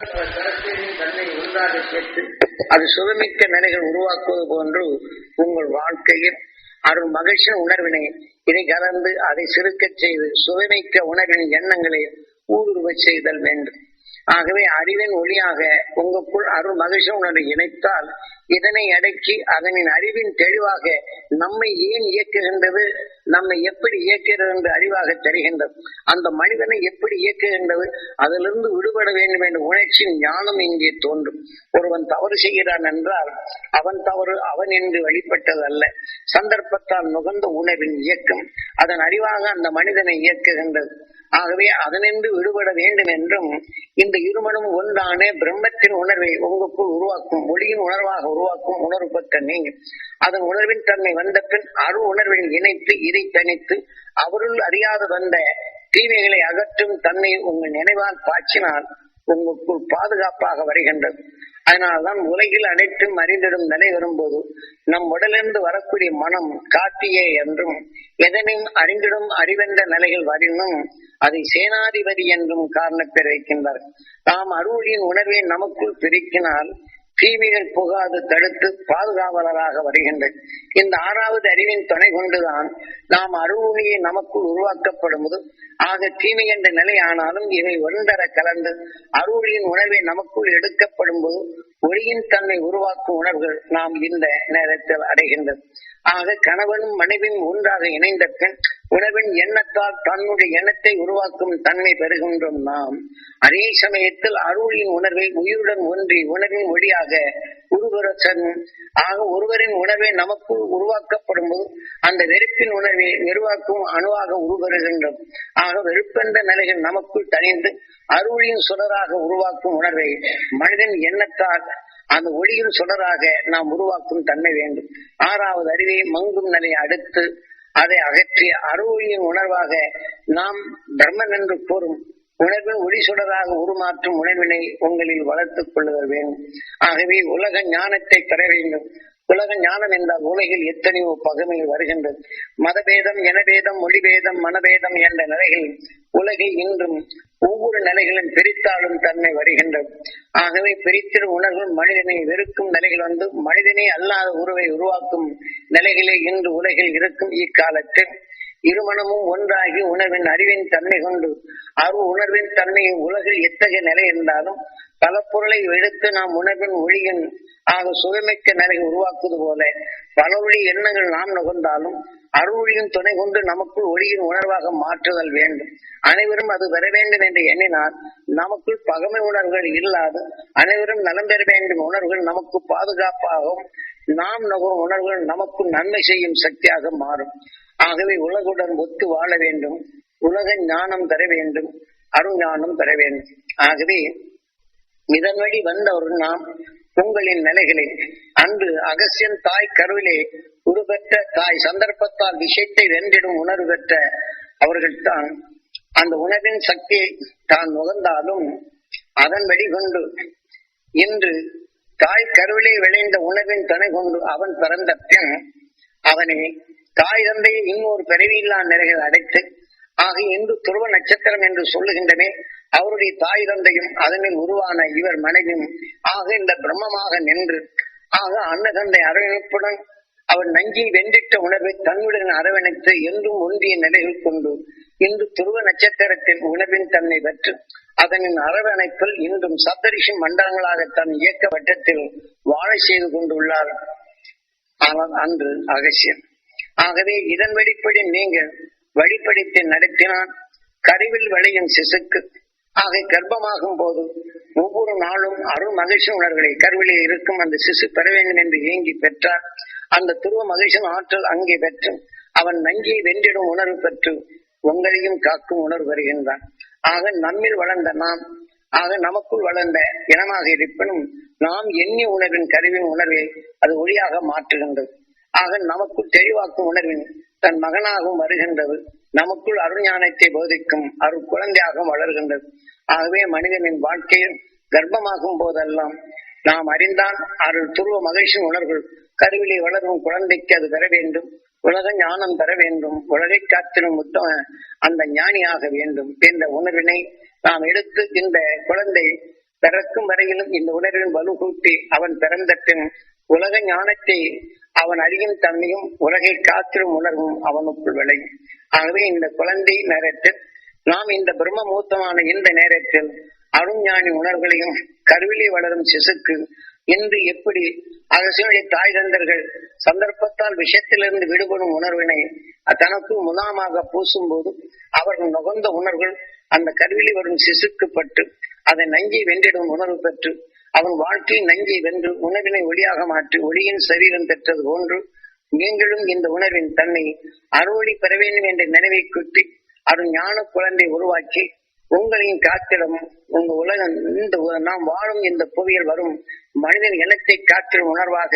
தன்னை ஒன்றாக சேர்த்து அது சுகமிக்க நிலைகள் உருவாக்குவது போன்று உங்கள் வாழ்க்கையில் அருள் மகிழ்ச்சி உணர்வினை இதை கலந்து அதை சிறுக்கச் செய்து சுகமிக்க உணர்வின் எண்ணங்களை ஊடுருவ செய்தல் வேண்டும். ஆகவே அறிவின் ஒளியாக உங்களுக்குள் அருள் மகிழ்ச்சி உணர்வை இணைத்தால் இதனை அடக்கி அதனின் அறிவின் தெளிவாக நம்மை ஏன் இயக்குகின்றது, நம்மை எப்படி இயக்குகிறது என்று அறிவாக தெரிகின்றது. அந்த மனிதனை எப்படி இயக்குகின்றது, அதிலிருந்து விடுபட வேண்டும் என்ற உணர்ச்சியின் ஞானம் இங்கே தோன்றும். ஒருவன் தவறு செய்கிறான் என்றால் அவன் தவறு அவன் என்று வழிபட்டது அல்ல, சந்தர்ப்பத்தால் நுகர்ந்த உணர்வின் இயக்கம் அதன் அறிவாக அந்த மனிதனை இயக்குகின்றது. ஆகவே அதனின்று விடுபட வேண்டும் என்றும் இந்த இருமனும் ஒன்றான பிரம்மத்தின் உணர்வை உங்களுக்குள் உருவாக்கும் ஒளியின் உணர்வாக உருவாக்கும் உணர்வு பெற்ற நீங்கள் அதன் உணர்வின் தன்மை வந்த பின் அரு உணர்வில் இணைத்து இதை தனித்து அவருள் அறியாது வந்த தீமைகளை அகற்றும் தன்மை உங்கள் நினைவால் பாய்ச்சினால் உங்களுக்குள் பாதுகாப்பாக வருகின்றது. அதனால்தான் உலகில் அனைத்தும் அறிந்திடும் நிலை வரும்போது நம் உடலிருந்து வரக்கூடிய மனம் காட்டியே என்றும் எதனையும் அறிந்திடும் அறிவென்ற நிலைகள் வரினும் அதை சேனாதிபதி என்றும் காரணத்தை வைக்கின்றார். நாம் அருளின் உணர்வை நமக்குள் பிரிக்கினால் தீமைகள் புகாது தடுத்து பாதுகாவலராக வருகின்றது. இந்த ஆறாவது அறிவின் துணை கொண்டுதான் நாம் அருளியை நமக்குள் உருவாக்கப்படும் போது ஆக தீமை என்ற நிலை ஆனாலும் இவை ஒன்றர கலந்து அருளின் உணர்வை நமக்குள் எடுக்கப்படும் போது ஒளியின் தன்மை உருவாக்கும் உணர்வுகள் நாம் இந்த நேரத்தில் அடைகின்றது. ஆக கணவனும் மனைவியும் ஒன்றாக இணைந்த பின் உணர்வின் எண்ணத்தால் தன்னுடைய எண்ணத்தை உருவாக்கும் தன்மை பெறுகின்றோம். நாம் அதே சமயத்தில் அருளின் உணர்வை உயிருடன் ஒன்றி உணர்வின் ஒளியாக ஒருவரின் உணர்வை நமக்குள் உருவாக்கப்படும் போது அந்த வெறுப்பின் உணர்வை நிர்வாக்கும் அணுவாக உருவருகின்றோம். ஆக வெறுப்பென்ற நிலைகள் நமக்குள் தனிந்து அருளின் சுடராக உருவாக்கும் உணர்வை மனிதன் எண்ணத்தால் அந்த ஒளியின் சுடராக நாம் உருவாக்கும் தன்மை வேண்டும். ஆறாவது அறிவை மங்கும் நிலையை அடுத்து அதை அகற்றிய அருளியின் உணர்வாக நாம் பிரம்மன் என்று கூறும் உணர்வின் ஒளி சுடராக உருமாற்றும் உணர்வினை உங்களில் வளர்த்துக் கொள்ளுதல் வேண்டும். ஆகவே உலக ஞானத்தை பெற வேண்டும். உலக ஞானம் என்றால் உலகில் எத்தனையோ பகுமைகள் வருகின்றது. மதபேதம் இனபேதம் மொழிபேதம் மனபேதம் என்ற நிலைகள் உலகில் இன்றும் ஒவ்வொரு நிலைகளும் பிரித்தாலும் தன்மை வருகின்றது. ஆகவே பிரித்திடும் உணர்வுகள் மனிதனை வெறுக்கும் நிலைகள் வந்து மனிதனே அல்லாத உருவை உருவாக்கும் நிலைகளே இன்று உலகில் இருக்கும். இக்காலத்தில் இருமனமும் ஒன்றாகி உணர்வின் அறிவின் தன்மை கொண்டு உணர்வின் தன்மையை உலகில் எத்தகைய நிலை இருந்தாலும் பல பொருளை எடுத்து நாம் உணர்வின் ஒளியின் சுகமிக்க நிலையை உருவாக்குவது போல பல ஒளி எண்ணங்கள் நாம் நுகர்ந்தாலும் அருளியின் துணை கொண்டு நமக்குள் ஒளியின் உணர்வாக மாற்றுதல் வேண்டும். அனைவரும் அது பெற வேண்டும் என்று எண்ணினால் நமக்குள் பகமை உணர்வுகள் இல்லாது அனைவரும் நலம் பெற வேண்டும் உணர்வுகள் நமக்கு பாதுகாப்பாகவும் நாம் நுகரும் உணர்வுகள் நமக்கு நன்மை செய்யும் சக்தியாக மாறும். ஆகவே உலகுடன் ஒத்து வாழ வேண்டும், உலக ஞானம் பெற வேண்டும், அருஞானம் பெற வேண்டும். ஆகவே இதன் வழி வந்தவர்கள் நாம் உங்களின் நிலைகளை அன்று அகசியன் தாய் கருவிலே உருவெற்ற தாய் சந்தர்ப்பத்தால் விஷயத்தை வென்றிடும் உணர்வு பெற்ற அவர்கள்தான் அந்த உணர்வின் சக்தியை தான் நுகர்ந்தாலும் அதன் வழிகொண்டு இன்று தாய் கருவிலே விளைந்த உணர்வின் துணை கொண்டு அவன் பிறந்த பின் அவனை தாய் தந்தையை இன்னொரு பிறவியில்லா நிலைகள் அடைத்து ஆக இன்று துருவ நட்சத்திரம் என்று சொல்லுகின்றமே அவருடைய தாய் தந்தையும் அதனில் உருவான இவர் மனைவியும் ஆக இந்த பிரம்மமாக நின்று ஆக அன்னதந்தை அரவணைப்புடன் அவர் நஞ்சி வென்றிட்ட உணர்வை தன்னுடன் அரவணைத்து என்றும் ஒன்றிய நிலைகள் கொண்டு இன்று துருவ நட்சத்திரத்தின் உணர்வின் தன்மை பெற்று அதனின் அரவணைப்பில் இன்றும் சப்தரிஷி மண்டலங்களாக தன் இயக்க வட்டத்தில் வாழ செய்து கொண்டுள்ளார் ஆனால் அன்று அகசியம். ஆகவே இதன் வெளிப்படி நீங்கள் வழிபடித்து நடத்தினால் கருவில் விளையும் சிசுக்கு ஆக கர்ப்பமாகும் போது ஒவ்வொரு நாளும் அருள் மகிழ்ச்சி உணர்வுகளை கருவிலே இருக்கும் அந்த சிசு பெற வேண்டும் என்று ஏங்கி பெற்றார். அந்த துருவ மகிழ்ச்சி ஆற்றல் அங்கே பெற்று அவன் நஞ்சியை வென்றிடும் உணர்வு பெற்று உங்களையும் காக்கும் உணர்வு வருகின்றான். ஆக நம்மில் வளர்ந்த நாம் நமக்குள் வளர்ந்த இனமாக இருப்பினும் நாம் எண்ணிய உணர்வின் கருவின் உணர்வை அது ஒளியாக மாற்றுகின்றது. ஆக நமக்குள் தெளிவாக்கும் உணர்வின் தன் மகனாகவும் வருகின்றது. நமக்குள் அருஞானத்தை போதிக்கும் அருள் குழந்தையாகவும் வளர்கின்றது. ஆகவே மனிதனின் வாழ்க்கையில் கர்ப்பமாகும் போதெல்லாம் நாம் அறிந்தால் அருள் துருவ மகிழ்ச்சி உணர்வுகள் கருவிலே வளரும் குழந்தைக்கு அது பெற வேண்டும், உலக ஞானம் பெற வேண்டும், உலகை காத்திடும் உத்தம அந்த ஞானியாக வேண்டும் என்ற உணர்வினை நாம் எடுத்து இந்த குழந்தை பிறக்கும் வரையிலும் இந்த உணர்வின் வலுகூட்டி அவன் பிறந்த பின் உலக ஞானத்தை அவன் அறியும் தன்மையும் உலகை காத்திரும் உணர்வும் அவனுக்குள் விளையும். ஆகவே இந்த குழந்தை நேரத்தில் நாம் இந்த பிரம்மமூர்த்தமான இந்த நேரத்தில் அருஞானி உணர்வுகளையும் கருவிலே வளரும் சிசுக்கு இன்று எப்படி அரசுடைய தாய் தந்தர்கள் சந்தர்ப்பத்தால் விஷயத்திலிருந்து விடுபடும் உணர்வினை தனக்கு முலாமாக பூசும் போது அவர்கள் நுகர்ந்த உணர்வுகள் அந்த கருவிலே வரும் சிசுக்கு பட்டு அதை நஞ்சை வென்றிடும் உணர்வு பெற்று அவன் வாழ்க்கையை நஞ்சை வென்று உணர்வினை ஒளியாக மாற்றி ஒளியின் சரீரம் பெற்றது போன்று நீங்களும் இந்த உணர்வின் தன்னை அறுவழி பெற வேண்டும் என்ற நினைவை குட்டி அருள் ஞான குழந்தை உருவாக்கி உங்களையும் காத்திடும் உங்க உலகம் இந்த நாம் வாழும் இந்த புவியில் வரும் மனிதன் இனத்தை காத்திடும் உணர்வாக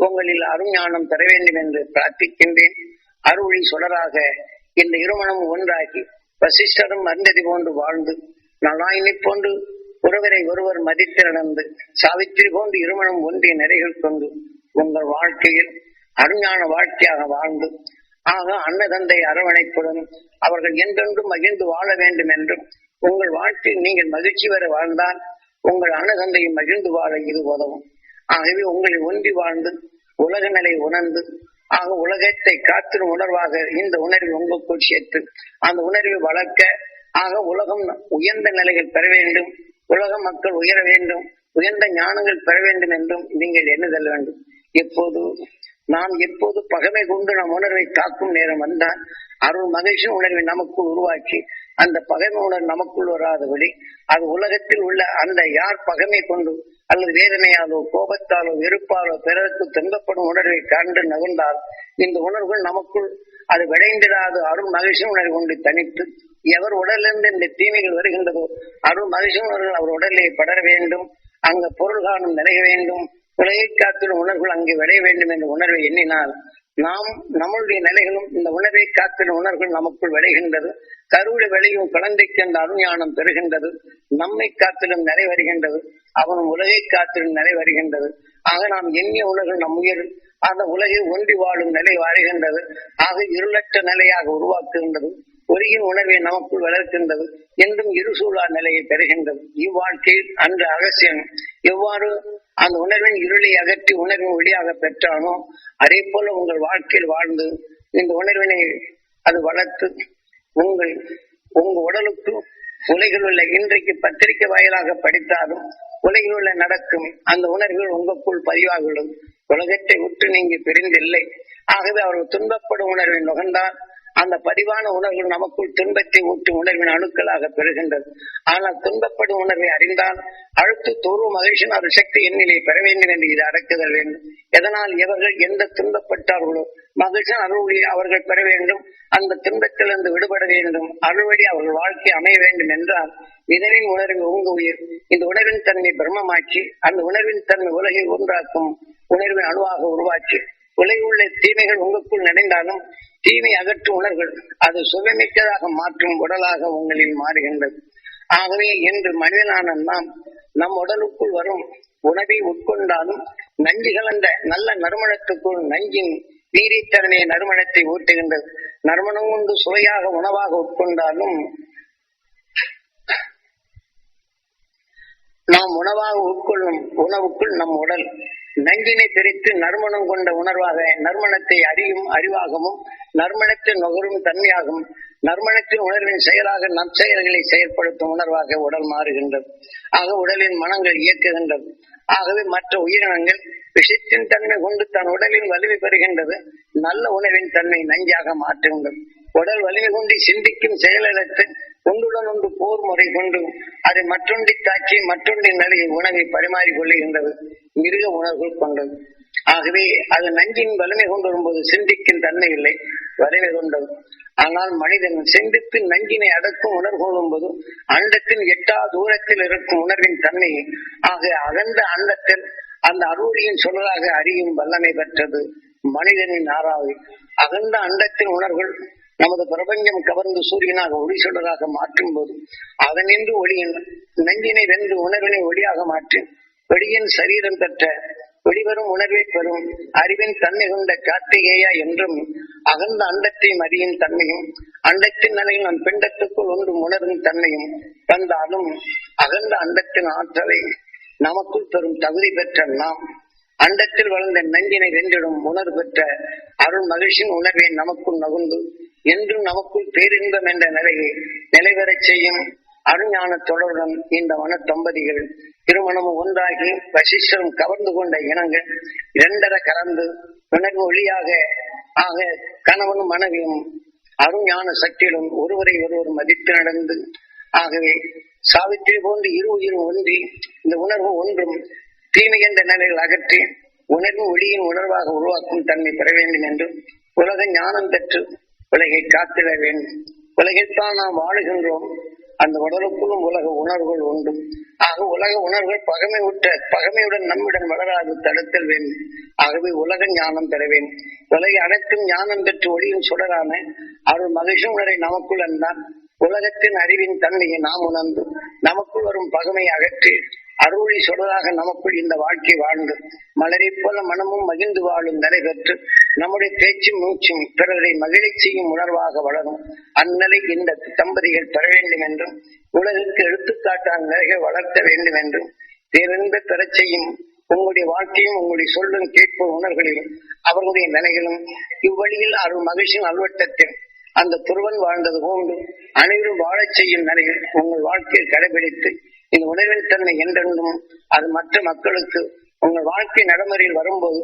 உங்களில் அருஞானம் பெற வேண்டும் என்று பிரார்த்திக்கின்றேன். அருளி சுடராக இந்த இருமணம் ஒன்றாகி வசிஷ்டரும் அருந்ததி போன்று வாழ்ந்து நலாயினை போன்று ஒருவரை ஒருவர் மதித்து நடந்து சாவித்திரி போன்று இருமணம் ஒன்றிய நிறைகள் கொண்டு உங்கள் வாழ்க்கையில் அருஞான வாழ்க்கையாக வாழ்ந்து ஆக அன்னதந்தை அரவணைப்புடன் அவர்கள் என்றென்றும் மகிழ்ந்து வாழ வேண்டும் என்றும் உங்கள் வாழ்க்கையில் நீங்கள் மகிழ்ச்சி வர வாழ்ந்தால் உங்கள் அன்னதந்தையை மகிழ்ந்து வாழ இது உதவும். ஆகவே உங்களை ஒன்றி வாழ்ந்து உலக நிலை உணர்ந்து ஆக உலகத்தை காத்திரும் உணர்வாக இந்த உணர்வை உங்களுக்குள் சேர்த்து அந்த உணர்வை வளர்க்க ஆக உலகம் உயர்ந்த நிலைகள் பெற வேண்டும், உலக மக்கள் உயர வேண்டும், உயர்ந்த ஞானங்கள் பெற வேண்டும் என்றும் நீங்கள் எண்ணுதல் வேண்டும். நாம் எப்போது பகைமை கொண்டு நம் உணர்வை காக்கும் நேரம் வந்தால் அருள் மகிழ்ச்சி உணர்வை நமக்குள் உருவாக்கி அந்த பகைமை உணர்வு நமக்குள் வராதபடி அது உலகத்தில் உள்ள அந்த யார் பகைமை கொண்டு அல்லது வேதனையாலோ கோபத்தாலோ வெறுப்பாலோ பிறருக்கு துன்பப்படும் உணர்வை கண்டு நகர்ந்தால் இந்த உணர்வுகள் நமக்குள் அது விளைந்திடாத அருள் மகிழ்ச்சி உணர்வு கொண்டு தனித்து எவர் உடலிருந்து இந்த தீமைகள் வருகின்றதோ அருள் மகிழ்ச்சி உணர்வுகள் அவர் உடலே படர வேண்டும், அங்க பொருள் காணும் நிலைய வேண்டும், உலகை காத்திடும் உணர்வுகள் அங்கே விளைய வேண்டும் என்ற உணர்வை எண்ணினால் நாம் நம்முடைய நிலைகளும் இந்த உணர்வை காத்திடும் உணர்வுகள் நமக்குள் விளைகின்றது. கருவிட விளையும் குழந்தைக்கு அந்த அருஞானம் பெறுகின்றது, நம்மை காத்திடும் நிலை வருகின்றது, அவனும் உலகை காத்திடும் நிலை வருகின்றது. ஆக நாம் எண்ணிய உலகில் நம் உயிர் அந்த உலகை ஒன்றி வாழும் நிலை வருகின்றது. ஆக இருளற்ற நிலையாக உருவாக்குகின்றது, ஒளியின் உணர்வை நமக்குள் வளர்க்கின்றது, என்றும் இருசூழா நிலையை பெறுகின்றது. இவ்வாழ்க்கையில் அன்று அகசியன் எவ்வாறு அந்த உணர்வின் இருளை அகற்றி உணர்வின் ஒளியாக பெற்றானோ அதே போல உங்கள் வாழ்க்கையில் வாழ்ந்து இந்த உணர்வினை அது வளர்த்து உங்க உடலுக்கு உலகில் உள்ள இன்றைக்கு பத்திரிகை வாயிலாக படித்தாலும் உலகில் உள்ள நடக்கும் அந்த உணர்வுகள் உங்களுக்குள் பதிவாகிவிடும். உலகத்தை விட்டு நீங்க பிரிந்தில்லை. ஆகவே அவர்கள் துன்பப்படும் உணர்வை நுகர்ந்தால் அந்த பதிவான உணர்வுகள் நமக்குள் துன்பத்தை ஊட்டும் உணர்வின் அணுக்களாக பெறுகின்றது. ஆனால் துன்பப்படும் உணர்வை அறிந்தால் அடுத்து தோறு மகிழ்ச்சியின் ஒரு சக்தி எண்ணிலை பெற வேண்டும் என்று இது அடக்குதல் வேண்டும். எதனால் எவர்கள் எந்த துன்பப்பட்டார்களோ மகிழ்ச்சியின் அருள்வழி அவர்கள் பெற வேண்டும், அந்த துன்பத்திலிருந்து விடுபட வேண்டும், அருள்வழி அவர்கள் வாழ்க்கை அமைய வேண்டும் என்றால் இதனின் உணர்வு உங்க உயிர் இந்த உணர்வின் தன்மை பிரம்மமாக்கி அந்த உணர்வின் தன்மை உலகை ஒன்றாக்கும் உணர்வின் அணுவாக உருவாக்கி உலகில் உள்ள தீமைகள் உங்களுக்குள் நினைந்தாலும் தீமை அகற்றும் உணர்வுகள் அது சுகமிக்கதாக மாற்றும் உடலாக உங்களில் மாறுகின்றது. ஆகவே இன்று மனிதனான நாம் நம் உடலுக்குள் வரும் உணவை உட்கொண்டாலும் நஞ்சு கலந்த நல்ல நறுமணத்துக்குள் நஞ்சின் வீரித்தன்மையை நறுமணத்தை ஊட்டுகின்றது. நறுமணம் கொண்டு சுவையாக உணவாக உட்கொண்டாலும் நாம் உணவாக உட்கொள்ளும் உணவுக்குள் நம் உடல் நஞ்சினை பிரித்து நறுமணம் கொண்ட உணர்வாக நறுமணத்தை அறியும் அறிவாகவும் நறுமணத்தின் நுகரும் தன்மையாகும் நறுமணத்தின் உணர்வின் செயலாக நற்செயல்களை செயற்படுத்தும் உணர்வாக உடல் மாறுகின்றது. ஆக உடலின் மனங்கள் இயக்குகின்றது. ஆகவே மற்ற உயிரினங்கள் விஷத்தின் தன்மை கொண்டு தன் உடலின் வலிமை பெறுகின்றது. நல்ல உணவின் தன்மை நஞ்சாக மாற்றுகின்றது. உடல் வலிமை கொண்டு சிந்திக்கும் செயலற்று ஒன்றுடன் ஒன்று போர் முறை கொண்டு அதை மற்றொன்றை தாக்கி மற்றொன்றின் நிலையை உணவை பரிமாறிக் கொள்ளுகின்றது. மிருக உணர்வுகள் கொண்டது. ஆகவே அது நஞ்சின் வலிமை கொண்டு வரும்போது சிந்திக்கும் தன்மை இல்லை, வலிமை கொண்டது. ஆனால் மனிதன் சிந்தித்து நஞ்சினை அடக்கும் உணர்வு கொள்ளும்போது அண்டத்தின் எட்டா தூரத்தில் இருக்கும் உணர்வின் தன்மை ஆக அகன்ற அண்டத்தில் அந்த அருளியின் சொல்லலாக அறியும் வல்லமை பெற்றது மனிதனின் ஆறாவது. அகன்ற அண்டத்தின் உணர்வுகள் நமது பிரபஞ்சம் கவர்ந்து சூரியனாக ஒளி சுடராக மாற்றும் போது அதனின்று ஒளியின் நஞ்சினை வென்று உணர்வினை ஒளியாக மாற்றி ஒளியின் சரீரம் பெற்ற வெளிவரும் உணர்வை பெறும் அறிவின் தன்மை கொண்ட கார்த்திகேயா என்றும் அகந்த அண்டத்தை அறியும் தன்மையும் அண்டத்தின் நிலையில் நம் பிண்டத்துக்குள் ஒன்று உணரும் தன்மையும் வந்தாலும் அகன்ற அண்டத்தின் ஆற்றலை நமக்குள் பெறும் தகுதி பெற்ற நாம் அண்டத்தில் வளர்ந்த நஞ்சினை வென்றிடும் உணர்வு பெற்ற அருள் மகிழ்ச்சியின் உணர்வை நமக்குள் நகுந்து என்றும் நமக்குள் பேரின்பம் என்ற நிலையை நிலைவரச் செய்யும் அருஞான தொடருடன் இந்த மன தம்பதிகள் திருமணமும் ஒன்றாகி வசிஷ்டரும் கவர்ந்து கொண்ட இனங்கள் இரண்டரை கலந்து உணர்வு ஒளியாக ஆக கணவனும் மனைவியும் அருஞான சக்தியிலும் ஒருவரை ஒருவர் மதித்து நடந்து ஆகவே சாவித்திரி போன்று இரு உயிரும் ஒன்றி இந்த உணர்வு ஒன்றும் தீமை என்ற நிலையில் அகற்றி உணர்வு ஒளியின் உணர்வாக உருவாக்கும் தன்மை பெற வேண்டும் என்றும் உலக ஞானம் பெற்று உலகை காத்திட வேண்டும். உலகில்தான் நாம் வாழுகின்றோம். அந்த உடலுக்குள்ளும் உலக உணர்வுகள் உண்டு. ஆக உலக உணர்வுகள் பகைமையுடன் நம்மிடம் வளராது தடுத்தல் வேண்டும். ஆகவே உலக ஞானம் பெற வேண்டும். உலகை அனைத்தும் ஞானம் பெற்று ஒளியும் சுடரான அருள் மகிழ்ச்சி உணரை நமக்குள் என்றால் உலகத்தின் அறிவின் தன்மையை நாம் உணர்ந்து நமக்குள் வரும் பகைமையை அகற்றி அருளி சுடராக நமக்குள் இந்த வாழ்க்கை வாழ்ந்து மலரை போல மனமும் மகிழ்ந்து வாழும் நிலை பெற்று நம்முடைய பேச்சும் மூச்சும் பிறரை மகிழச் செய்யும் உணர்வாக வளரும் அந்நிலை இந்த தம்பதிகள் பெற வேண்டும் என்றும் உலகிற்கு எடுத்துக்காட்டான நிலைகள் வளர்க்க வேண்டும் என்றும் பேரின்ப பெறச் செய்யும் உங்களுடைய வாழ்க்கையும் உங்களுடைய சொல்லும் கேட்பும் உணர்வுகளிலும் அவர்களுடைய நிலைகளும் இவ்வழியில் அருள் மகிழ்ச்சியின் அல்வட்டத்தில் அந்த துருவன் வாழ்ந்தது போன்று அனைவரும் வாழச் செய்யும் நிலையில் உங்கள் வாழ்க்கையை கடைபிடித்து இந்த உணர்வின் தன்மை என்றென்றும் அது மற்ற மக்களுக்கு உங்கள் வாழ்க்கை நடைமுறையில் வரும்போது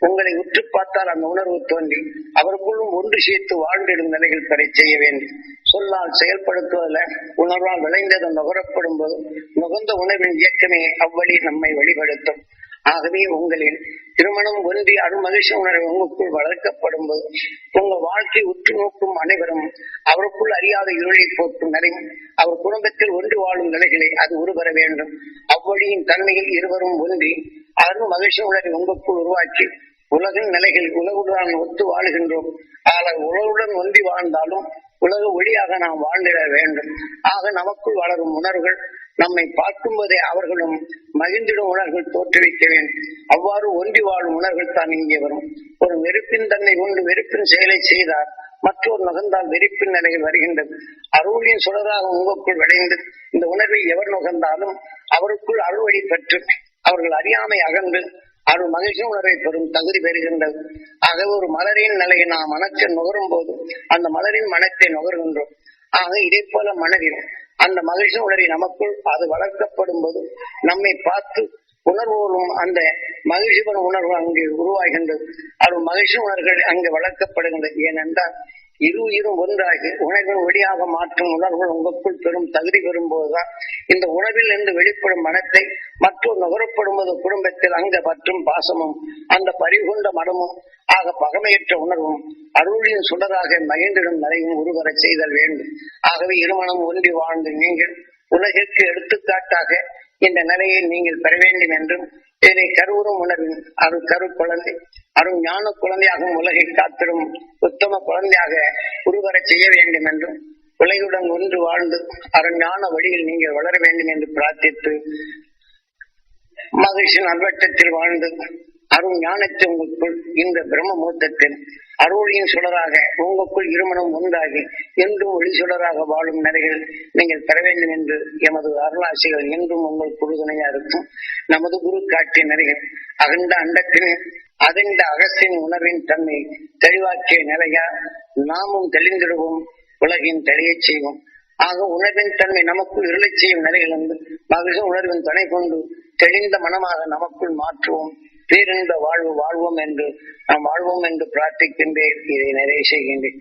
உங்களை உற்று பார்த்தால் அந்த உணர்வு தோன்றி அவருக்குள்ளும் ஒன்று சேர்த்து வாழ்ந்திடும் நிலைகள் பெற செய்ய வேண்டும். சொல்லால் செயல்படுத்துவதில் உணர்வால் விளைந்தது நுகரப்படும் போது நுகர்ந்த உணர்வின் இயக்கமே அவ்வழி நம்மை வழிபடுத்தும். ஆகவே உங்களின் திருமணம் ஒன்றி அருள் மகிழ்ச்சி உணர்வு உங்களுக்குள் வளர்க்கப்படும் போது உங்கள் வாழ்க்கை உற்று நோக்கும் அனைவரும் அவருக்குள் அறியாத இருளை போக்கும் நிலையும் அவர் குடும்பத்தில் ஒன்று வாழும் நிலைகளை அது உருவர வேண்டும். அவ்வழியின் தன்மையில் இருவரும் ஒன்றி அருள் மகிழ்ச்சி உணர்வை உங்களுக்குள் உருவாக்கி உலகின் நிலைகள் உலகுடன் ஒத்து வாழுகின்றோம். ஆனால் உலகுடன் ஒன்றி வாழ்ந்தாலும் உலக ஒளியாக நாம் வாழ்ந்திட வேண்டும். ஆக நமக்குள் வளரும் உணர்வுகள் நம்மை பார்க்கும் போதே அவர்களும் மகிழ்ந்திடும் உணர்வுகள் தோற்றுவிக்க வேண்டும். அவ்வாறு ஒன்றி வாழும் உணர்வுகள் தான் இங்கே வரும். ஒரு வெறுப்பின் தன்மை கொண்டு வெறுப்பின் செயலை செய்தார் மற்றொரு நுகர்ந்தால் வெறுப்பின் நிலையில் வருகின்றது. அருளின் சுடராக உங்களுக்குள் விளைந்து இந்த உணர்வை எவர் நுகர்ந்தாலும் அவருக்குள் அருள் வழி பெற்று அவர்கள் அறியாமை அகன்று அருள் மகிழ்ச்சி உணர்வை பெறும் தகுதி பெறுகின்றது. ஆக ஒரு மலரின் நிலையை நாம் மனத்தை நுகரும் போது அந்த மலரின் மனத்தை நுகர்கின்றோம். ஆக இதே போல மனதில் அந்த மகிழ்ச்சி உணர்வை நமக்குள் அது வளர்க்கப்படும் போது நம்மை பார்த்து உணர்வோடும் அந்த மகிழ்ச்சி பெறும் உணர்வு அங்கு உருவாகின்றது. அருள் மகிழ்ச்சி உணர்வுகள் அங்கு வளர்க்கப்படுகின்றது. ஏனென்றால் இரும் ஒன்றாகி உணர்வின் ஒளியாக மாற்றும் உணர்வுகள் உங்களுக்குள் பெரும் தகுதி பெறும்போதுதான் இந்த உணர்வில் இருந்து வெளிப்படும் மனத்தை மற்றொரு நுகரப்படும் போது குடும்பத்தில் அங்க பற்றும் பாசமும் அந்த பறிகொண்ட மனமும் ஆக பகமையற்ற உணர்வும் அருளின் சுடராக மகிழ்ந்திடும் நிலையும் உருவர செய்தல் வேண்டும். ஆகவே இருமணம் ஒன்றி வாழ்ந்து நீங்கள் உலகிற்கு எடுத்துக்காட்டாக இந்த நிலையை நீங்கள் பெற வேண்டும் என்றும் இதனை கருவுறும் உணர்வின் அருள் கரு குழந்தை அருள் ஞான குழந்தையாகவும் உலகை காத்திடும் உத்தம குழந்தையாக உருவர செய்ய வேண்டும் என்றும் உலகுடன் ஒன்று வாழ்ந்து அருள் ஞான வழியில் நீங்கள் வளர வேண்டும் என்று பிரார்த்தித்து மகிழ்ச்சியின் அல்வட்டத்தில் வாழ்ந்து அருள் ஞானத்தை உங்களுக்குள் இந்த பிரம்ம மூர்த்தத்தில் அருளின் சுடராக உங்களுக்குள் இருமணம் ஒன்றாகி என்றும் ஒளி சுடராக வாழும் நிலைகள் நீங்கள் பெற வேண்டும் என்று எமது அருளாசிகள் என்றும் உங்கள் உறுதுணையா இருக்கும். நமது குரு காட்டிய நிலைகள் அகண்ட அண்டத்தின் அதிர்ந்த அகசின் உணர்வின் தன்மை தெளிவாக்கிய நிலையா நாமும் தெளிந்திடுவோம், உலகின் தெளியச் செய்வோம். ஆக உணர்வின் தன்மை நமக்குள் இருளச் செய்யும் நிலைகள் வந்து மகிழ்ச்சி உணர்வின் துணை கொண்டு தெளிந்த மனமாக நமக்குள் மாற்றுவோம். பேரின்ப வாழ்வோம் என்று நாம் வாழ்வோம் என்று பிரார்த்திக்கின்றேன். இதை நிறைவு செய்கின்றேன்.